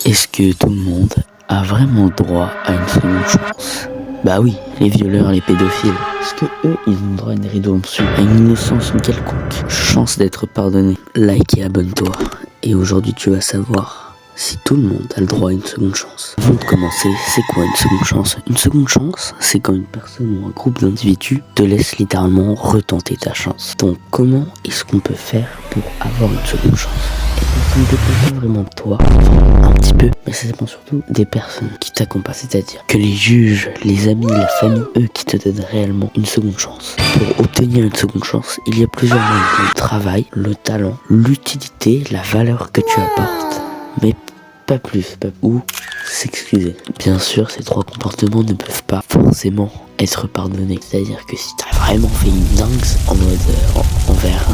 Est-ce que tout le monde a vraiment le droit à une seconde chance? Bah oui, les violeurs, les pédophiles. Est-ce que eux, ils ont droit à une rédemption, à une innocence, une quelconque chance d'être pardonné? Like et abonne-toi. Et aujourd'hui, tu vas savoir si tout le monde a le droit à une seconde chance. Avant de commencer, c'est quoi une seconde chance? Une seconde chance, c'est quand une personne ou un groupe d'individus te laisse littéralement retenter ta chance. Donc comment est-ce qu'on peut faire pour avoir une seconde chance? Et ça ne dépend pas vraiment de toi, enfin, un petit peu, mais ça dépend surtout des personnes qui t'accompagnent, c'est-à-dire que les juges, les amis, la famille, eux qui te donnent réellement une seconde chance. Pour obtenir une seconde chance, il y a plusieurs moyens: le travail, le talent, l'utilité, la valeur que tu apportes, mais pas plus, ou s'excuser. Bien sûr, ces trois comportements ne peuvent pas forcément être pardonnés. C'est-à-dire que si t'as vraiment fait une dingue en mode envers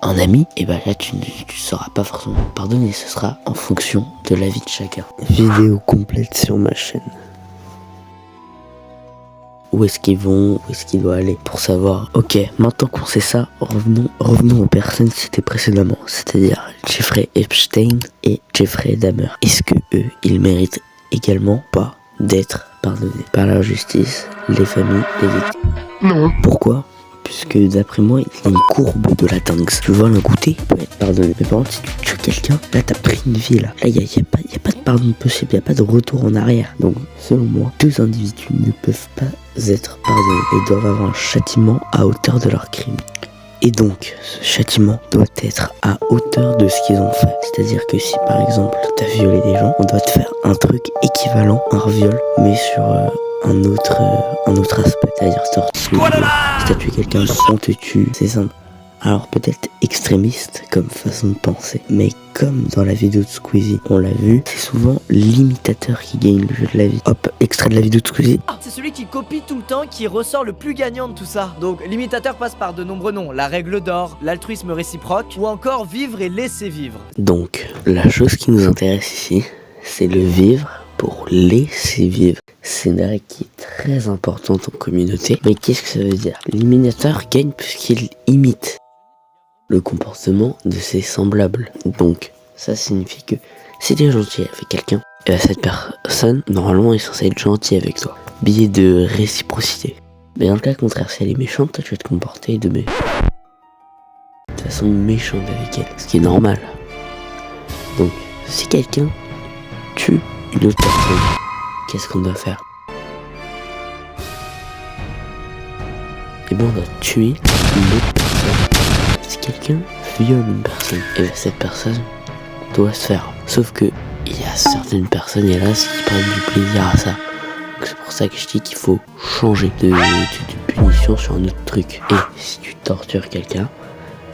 un ami, et bah là tu seras pas forcément pardonné. Ce sera en fonction de la vie de chacun. Vidéo complète sur ma chaîne. Où est-ce qu'ils vont, où est-ce qu'ils doivent aller pour savoir. Ok, maintenant qu'on sait ça, revenons aux personnes citées précédemment, c'est-à-dire Jeffrey Epstein et Jeffrey Dahmer. Est-ce que eux, ils méritent également pas d'être pardonnés par la justice, les familles, les victimes? Non. Pourquoi? Puisque d'après moi, il y a une courbe de la dingue. Tu vois, un goûter peut être pardonné. Mais par contre, si tu tues quelqu'un, là t'as pris une vie là. Là, il n'y a pas de pardon possible, il n'y a pas de retour en arrière. Donc, selon moi, deux individus ne peuvent pas être pardonnés et doivent avoir un châtiment à hauteur de leur crime. Et donc, ce châtiment doit être à hauteur de ce qu'ils ont fait. C'est-à-dire que si par exemple t'as violé des gens, on doit te faire un truc équivalent à un viol, mais sur un autre aspect. C'est-à-dire si t'as tué quelqu'un, on te tue. C'est simple. Alors peut-être extrémiste comme façon de penser, mais comme dans la vidéo de Squeezie, on l'a vu, c'est souvent l'imitateur qui gagne le jeu de la vie. Hop, extrait de la vidéo de Squeezie. C'est celui qui copie tout le temps qui ressort le plus gagnant de tout ça. Donc l'imitateur passe par de nombreux noms: la règle d'or, l'altruisme réciproque, ou encore vivre et laisser vivre. Donc la chose qui nous intéresse ici, c'est le vivre pour laisser vivre. C'est une règle qui est très importante en communauté. Mais qu'est-ce que ça veut dire? L'imitateur gagne puisqu'il imite le comportement de ses semblables. Donc, ça signifie que si tu es gentil avec quelqu'un, et bien cette personne, normalement, est censée être gentille avec toi. Biais de réciprocité. Mais dans le cas contraire, si elle est méchante, toi, tu vas te comporter de façon méchante avec elle. Ce qui est normal. Donc, si quelqu'un tue une autre personne, qu'est-ce qu'on doit faire? Et bien, on doit tuer une autre personne. Si quelqu'un viole une personne, et bien cette personne doit se faire. Sauf que il y a certaines personnes, hélas, qui prennent du plaisir à ça. Donc c'est pour ça que je dis qu'il faut changer de punition sur un autre truc. Et si tu tortures quelqu'un,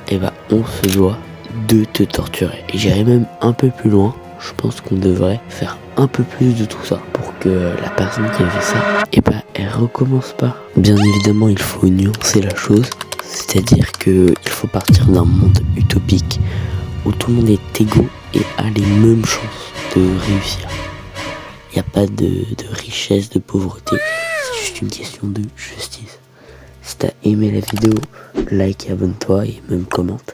et ben on se doit de te torturer. Et j'irai même un peu plus loin. Je pense qu'on devrait faire un peu plus de tout ça pour que la personne qui a fait ça, et ben elle recommence pas. Bien évidemment, il faut nuancer la chose. C'est-à-dire qu'il faut partir d'un monde utopique où tout le monde est égaux et a les mêmes chances de réussir. Il n'y a pas de richesse, de pauvreté, c'est juste une question de justice. Si t'as aimé la vidéo, like et abonne-toi et même commente.